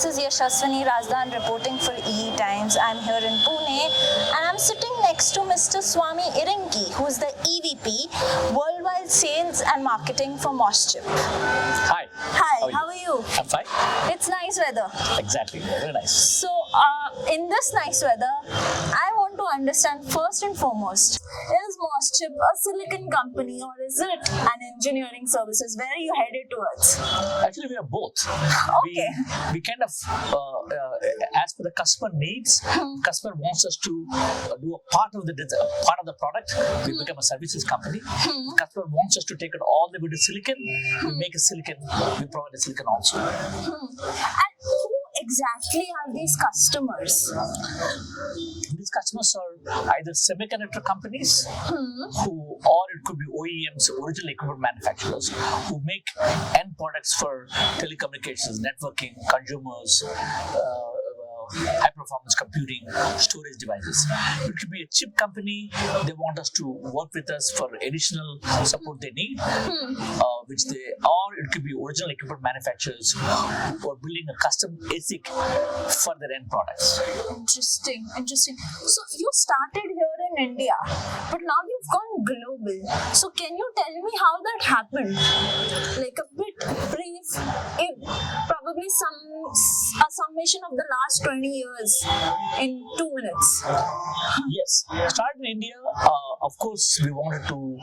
this is Yashaswini Razdan reporting for EE Times. I'm here in Pune and I'm sitting next to Mr. Swamy Irrinki, who's the EVP, Worldwide Sales and Marketing for MosChip. Hi. Hi, how are you? I'm fine. It's nice weather. Exactly, very nice. So, in this nice weather, I want to understand first and foremost, is MosChip a silicon company or is it an engineering services? Where are you headed towards? Actually, we are both. Okay. We kind of, as per the customer needs, customer wants us to do a part of the product. We become a services company. Customer wants us to take it all the way to silicon. We make a silicon. We provide a silicon also. And who exactly are these customers? These customers are either semiconductor companies, or it could be OEMs, original equipment manufacturers, who make end products for telecommunications, networking, consumers, high performance computing, storage devices. It could be a chip company. They want us to work with us for additional support they need, or it could be original equipment manufacturers who are building a custom ASIC for their end products. Interesting. So you started here in India, but now you've gone global. So can you tell me how that happened? Like a bit brief, probably a summation of the last 20 years in 2 minutes. Yes, started in India. Of course, we wanted to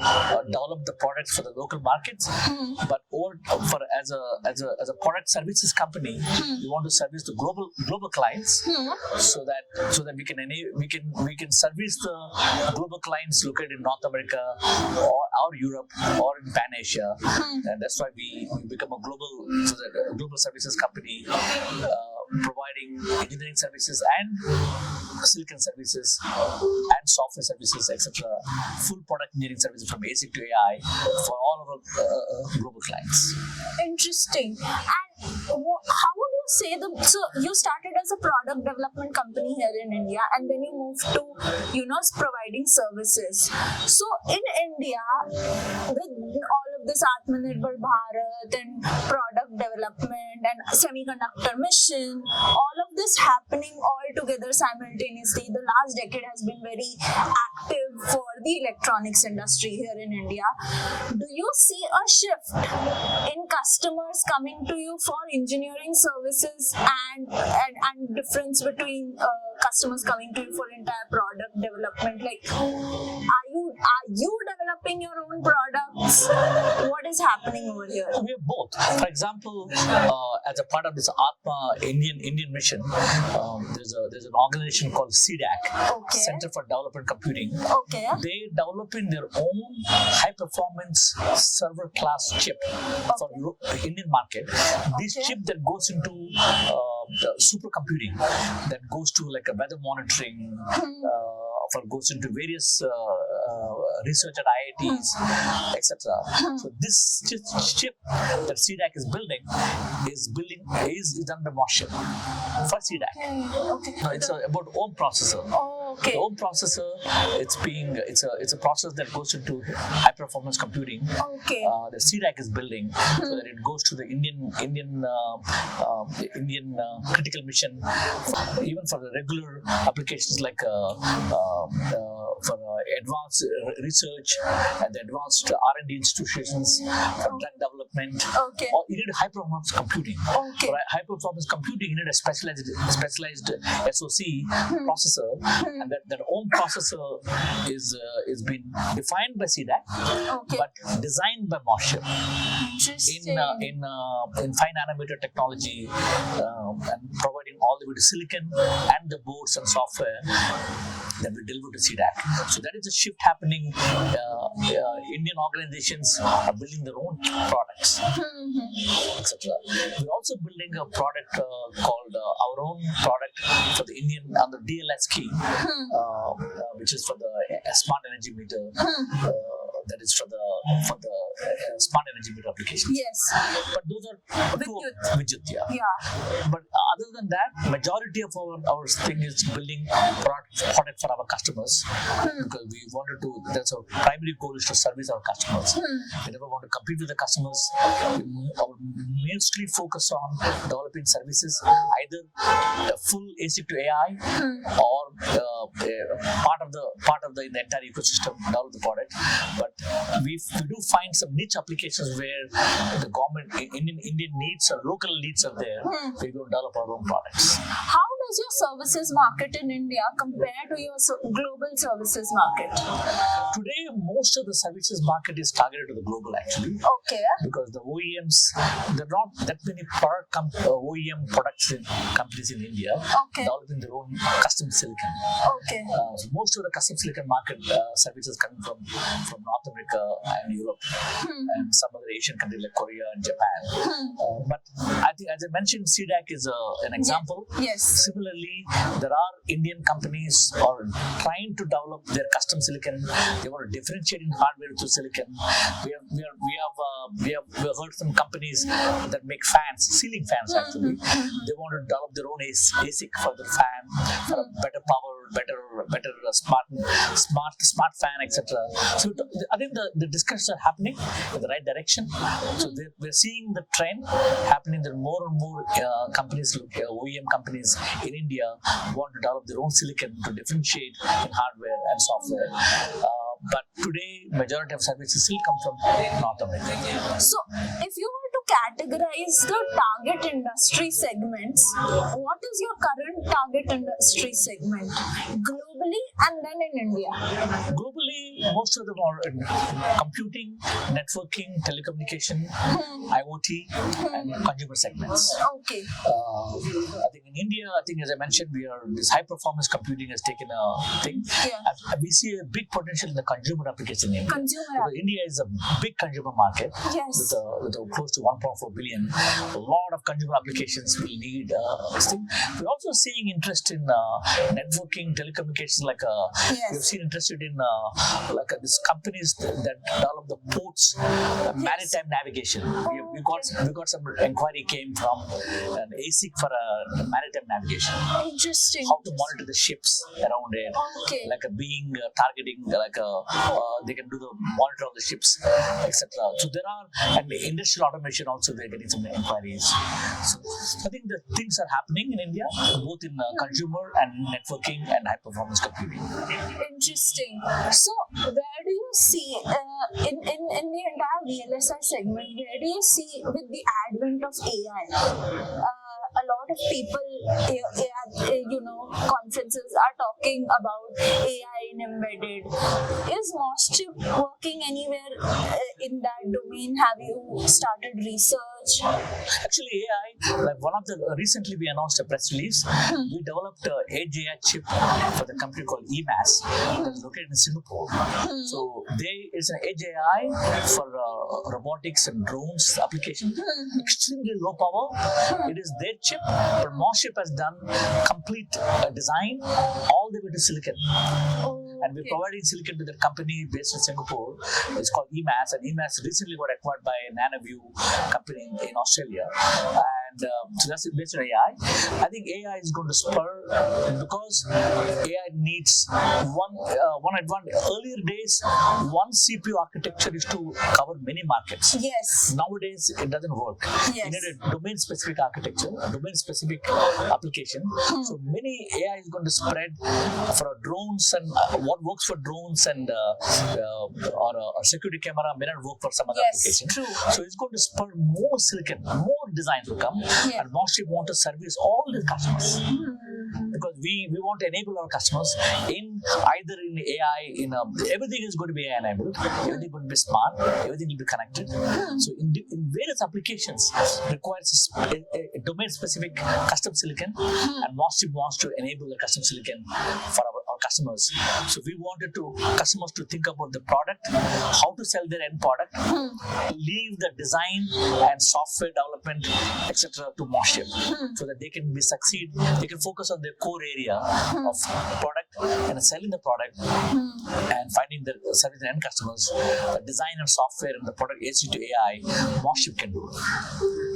develop the products for the local markets, but as a product services company, we want to service the global clients, so that we can service the global clients located in North America or Europe or in Pan Asia, and that's why we become a global services company. Providing engineering services and silicon services and software services, etc. Full product engineering services from ASIC to AI for all of our global clients. Interesting. And how would you say so you started as a product development company here in India and then you moved to, providing services. So in India, with all of this Atmanirbhar Bharat and product development and semiconductor mission, all of this happening all together simultaneously, the last decade has been very active for the electronics industry here in India. Do you see a shift in customers coming to you for engineering services and difference between customers coming to you for entire product development? Like, are you developing your own products? What is happening over here? We have both. For example, as a part of this Atma Indian mission, there's an organization called CDAC, Center for Development Computing. Okay. They developing their own high performance server class chip for Indian market. This chip that goes into supercomputing, that goes to like a weather monitoring, goes into various research at IITs, etc. So this chip that CDAC is building is done by MosChip for CDAC. Okay. No, it's about OM processor. Okay. The OM processor, it's a process that goes into high performance computing. Okay. The CDAC is building so that it goes to the Indian critical mission, even for the regular applications like for advanced research and the advanced R&D institutions for drug development. Okay. Or you need high performance computing. Okay. For high performance computing, you need a specialized SoC processor, and that OM processor is been defined by CDAC, but designed by MosChip in 5 nanometer technology, and providing all the way to silicon and the boards and software that we deliver to CDAC. So that is a shift happening. Indian organizations are building their own products, etc. We're also building a product called our own product for the Indian on the DLS scheme, which is for the smart energy meter. That is for the smart energy meter application. Yes. But those are Vidyut. Vidyut, yeah. Yeah. But Other than that, majority of our thing is building product for our customers because we wanted to. That's our primary goal is to service our customers. We never want to compete with the customers. Our mainly focus on developing services, either full ASIC to AI or part of the entire ecosystem, develop the product. But we do find some niche applications where the government, Indian needs or local needs are there. We will develop our own products. How does your services market in India compare to your global services market? Today, most of the services market is targeted to the global actually. Okay. Because the OEMs, there are not that many OEM companies in India developing their own custom silicon. Okay. So most of the custom silicon market services coming from North America and Europe and some other Asian countries like Korea and Japan. But I think, as I mentioned, CDAC is an example. Yes. Similarly, there are Indian companies are trying to develop their custom silicon. They want to differentiate in hardware through silicon. We have heard some companies that make fans, ceiling fans actually. They want to develop their own ASIC for the fan, for a better power, better smart fan, etc. So I think the discussions are happening in the right direction. So we're seeing the trend happening. There are more and more companies, OEM companies in India, want to develop their own silicon to differentiate in hardware and software. But today, majority of services still come from North America. So, if you were to categorize the target industry segments, what is your current target industry segment globally and then in India? Globally, most of them are in computing, networking, telecommunication, IoT, and consumer segments. Okay. I think in India, as I mentioned, this high performance computing has taken a thing. Yeah. We see a big potential in the consumer application in India. Consumer. India is a big consumer market. Yes. With close to 1.4 billion. A lot of consumer applications will need this thing. We're also seeing interest in networking, telecommunications. We've seen interested in these companies that develop the ports, maritime navigation. We got some inquiry came from an ASIC for maritime navigation. Interesting. How to monitor the ships around it. Okay. Targeting, they can do the monitor of the ships, etc. So there are, and industrial automation also, they're getting some inquiries. So I think the things are happening in India, both in consumer and networking and high performance computing. Interesting. So where do you see in the entire VLSI segment, where do you see with the advent of AI? A lot of people, conferences are talking about AI in embedded. Is MosChip working anywhere in that domain? Have you started research? Actually, AI, recently we announced a press release. We developed an Edge AI chip for the company called EMAS that's located in Singapore. So it's an Edge AI for robotics and drones application. Extremely low power. It is their chip, but MosChip has done complete design all the way to silicon. And we're providing silicon to the company based in Singapore. It's called EMAS, and EMAS recently got acquired by a NanoView company in Australia. And so that's based on AI. I think AI is going to spur because AI needs one advantage. Earlier days, one CPU architecture is to cover many markets. Yes. Nowadays, it doesn't work. Yes. You need a domain-specific architecture, domain-specific application. So many AI is going to spread for drones, and what works for drones and or a security camera may not work for some other application. True. So it's going to spur more silicon, more designs will come, and MosChip want to service all the customers. Because we want to enable our customers in either in AI, everything is going to be AI enabled, everything going to be smart, everything will be connected. So in various applications requires a domain specific custom silicon, and MosChip wants to enable the custom silicon for our customers. So we wanted customers to think about the product, how to sell their end product, leave the design and software development, etc. to MosChip, so that they can succeed. They can focus on their core area of product and selling the product and finding the serving the end customers, the design and software and the product ASIC to AI, MosChip can do.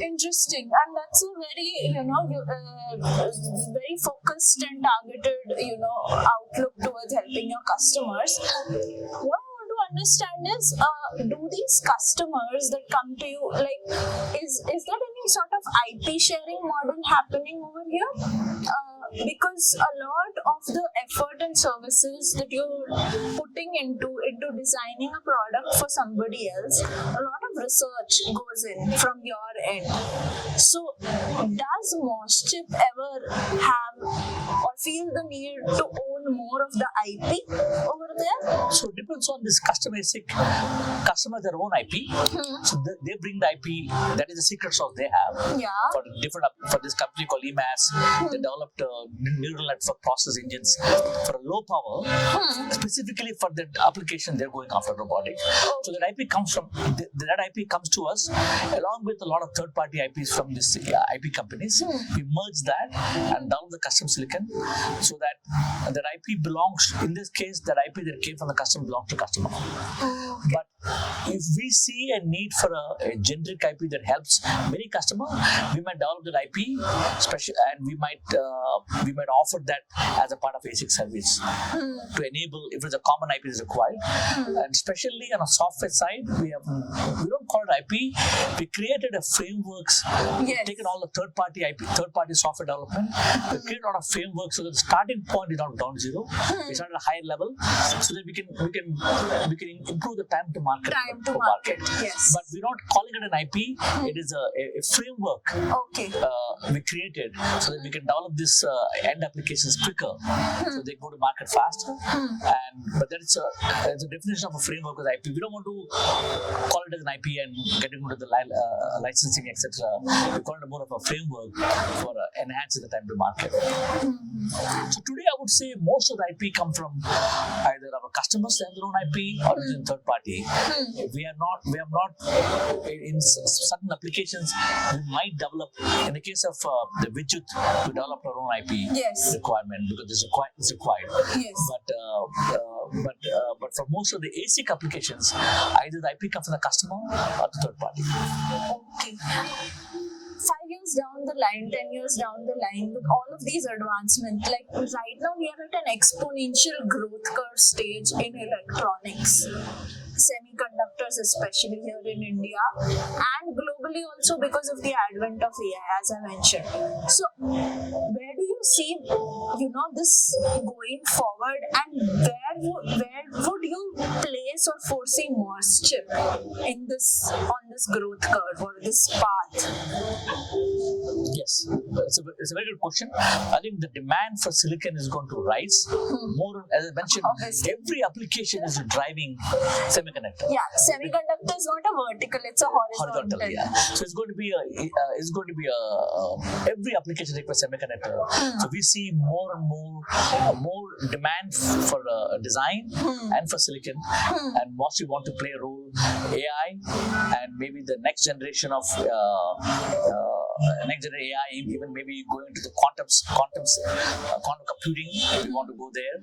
Interesting, and that's a very very focused and targeted outlook towards helping your customers. What I want to understand is, do these customers that come to you, like, is there any sort of IP sharing model happening over here? Because a lot of the effort and services that you're putting into designing a product for somebody else, a lot of research goes in from your end. So does MosChip ever have or feel the need to own more of the IP over there? So it depends on this customer ASIC. Customer their own IP. So they bring the IP. That is the secret sauce they have. Yeah. For this company called EMAS, they developed neural network process engines for low power, specifically for that application they're going after, robotics. So that IP comes from that IP comes to us along with a lot of third-party IPs from this IP companies. We merge that and download the custom silicon, so that IP belongs. In this case, that IP that came from the customer belongs to customer. But if we see a need for a generic IP that helps many customers, we might develop that IP special, and we might offer that as a part of ASIC service to enable if it's a common IP is required. And especially on a software side, we don't call it IP. We created a frameworks. Yes. Taken all the third-party software development. We created a lot of frameworks, so that the starting point is not ground zero. We start at a higher level, so that we can improve the time to market. Yes. But we're not calling it an IP. It is a framework. Okay. We created so that we can develop this end applications quicker, so they go to market faster. But it's a definition of a framework with IP. We don't want to call it as an IP and getting into the licensing, etc. We call it more of a framework for enhancing the time to market. So today I would say most of the IP come from either our customers have their own IP or using third party. We have not in certain applications we might develop. In the case of the widget, we developed our own IP requirement because it's required. Yes. But for most of the ASIC applications, either the IP comes from the customer or the third party. Okay. 5 years down the line, 10 years down the line, with all of these advancements, like right now we are at an exponential growth curve stage in electronics, semiconductors, especially here in India, and globally also because of the advent of AI, as I mentioned. So where do you see this going forward, and where would you place or foresee MosChip on this growth curve or this path? Yes, it's a very good question. I think the demand for silicon is going to rise more. As I mentioned, obviously, every application is driving semiconductor. Yeah, semiconductor is not a vertical; it's a horizontal. Yeah. So it's going to be every application requires semiconductor. So we see more and more demand for design and for silicon, and MosChip want to play a role. AI and maybe the next generation of AI, even maybe going to the quantum computing. We want to go there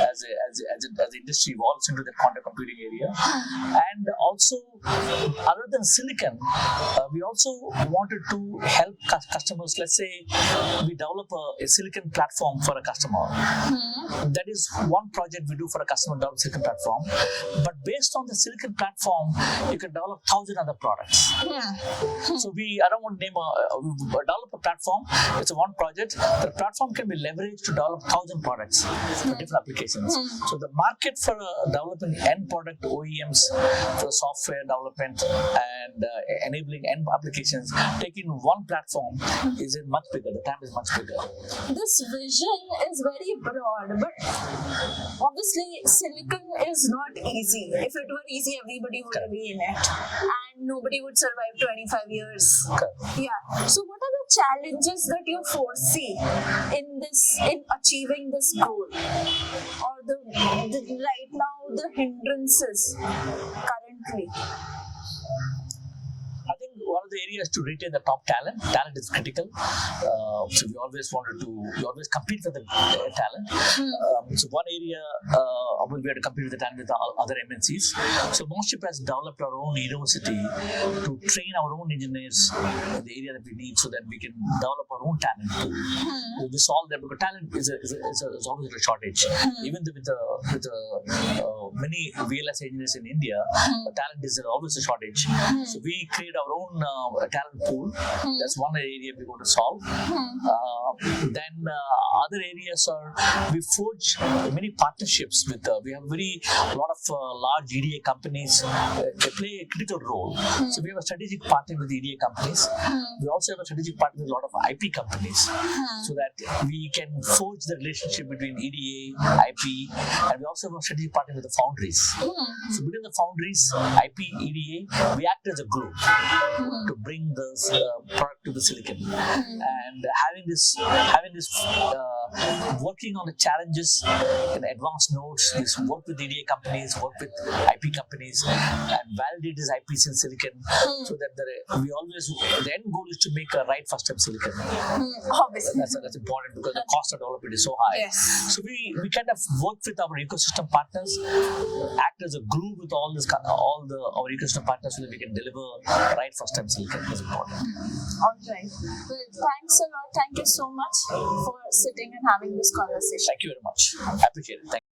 as the industry evolves into the quantum computing area. And also, other than silicon, we also wanted to help customers. Let's say we develop a silicon platform for a customer. That is one project we do for a customer, develop silicon platform. But based on the silicon platform, you can develop 1,000 other products. So I don't want to name develop a platform. It's a one project. The platform can be leveraged to develop 1,000 products for different applications. So the market for developing end product OEMs for software development and enabling end applications, taking one platform is much bigger. The time is much bigger. This vision is very broad, but obviously silicon is not easy. If it were easy, everybody would be in it, and nobody would survive 25 years. Okay. Yeah. So what are the challenges that you foresee in achieving this goal, or the right now the hindrances currently? I think think one of the areas to retain the top talent. Talent is critical. So we always compete for the talent. So one area we have to compete with the talent with other MNCs. So MosChip has developed our own university to train our own engineers in the area that we need, so that we can develop our own talent pool. We solve that, because talent is always a shortage. Even with many VLS engineers in India, talent is always a shortage. So we create our own talent pool. That's one area we want to solve. Then other areas are, we forge many partnerships with. We have a lot of large EDA companies. They play a critical role. So we have a strategic partner with EDA companies. We also have a strategic partner with a lot of IP companies, so that we can forge the relationship between EDA, IP, and we also have a strategic partner with the foundries. So between the foundries, IP, EDA, we act as a glue to bring this product to the silicon. And having this working on the challenges in advanced nodes, this work with EDA companies, work with IP companies, and validate these IPs in silicon, so that the end goal is to make a right first time silicon. Obviously. That's important, because the cost of development is so high. Yes. So we kind of work with our ecosystem partners, act as a glue with our ecosystem partners, so that we can deliver right first time silicon. Is important. All right. Well, thanks a lot. Thank you so much for sitting and having this conversation. Thank you very much. I appreciate it. Thank you.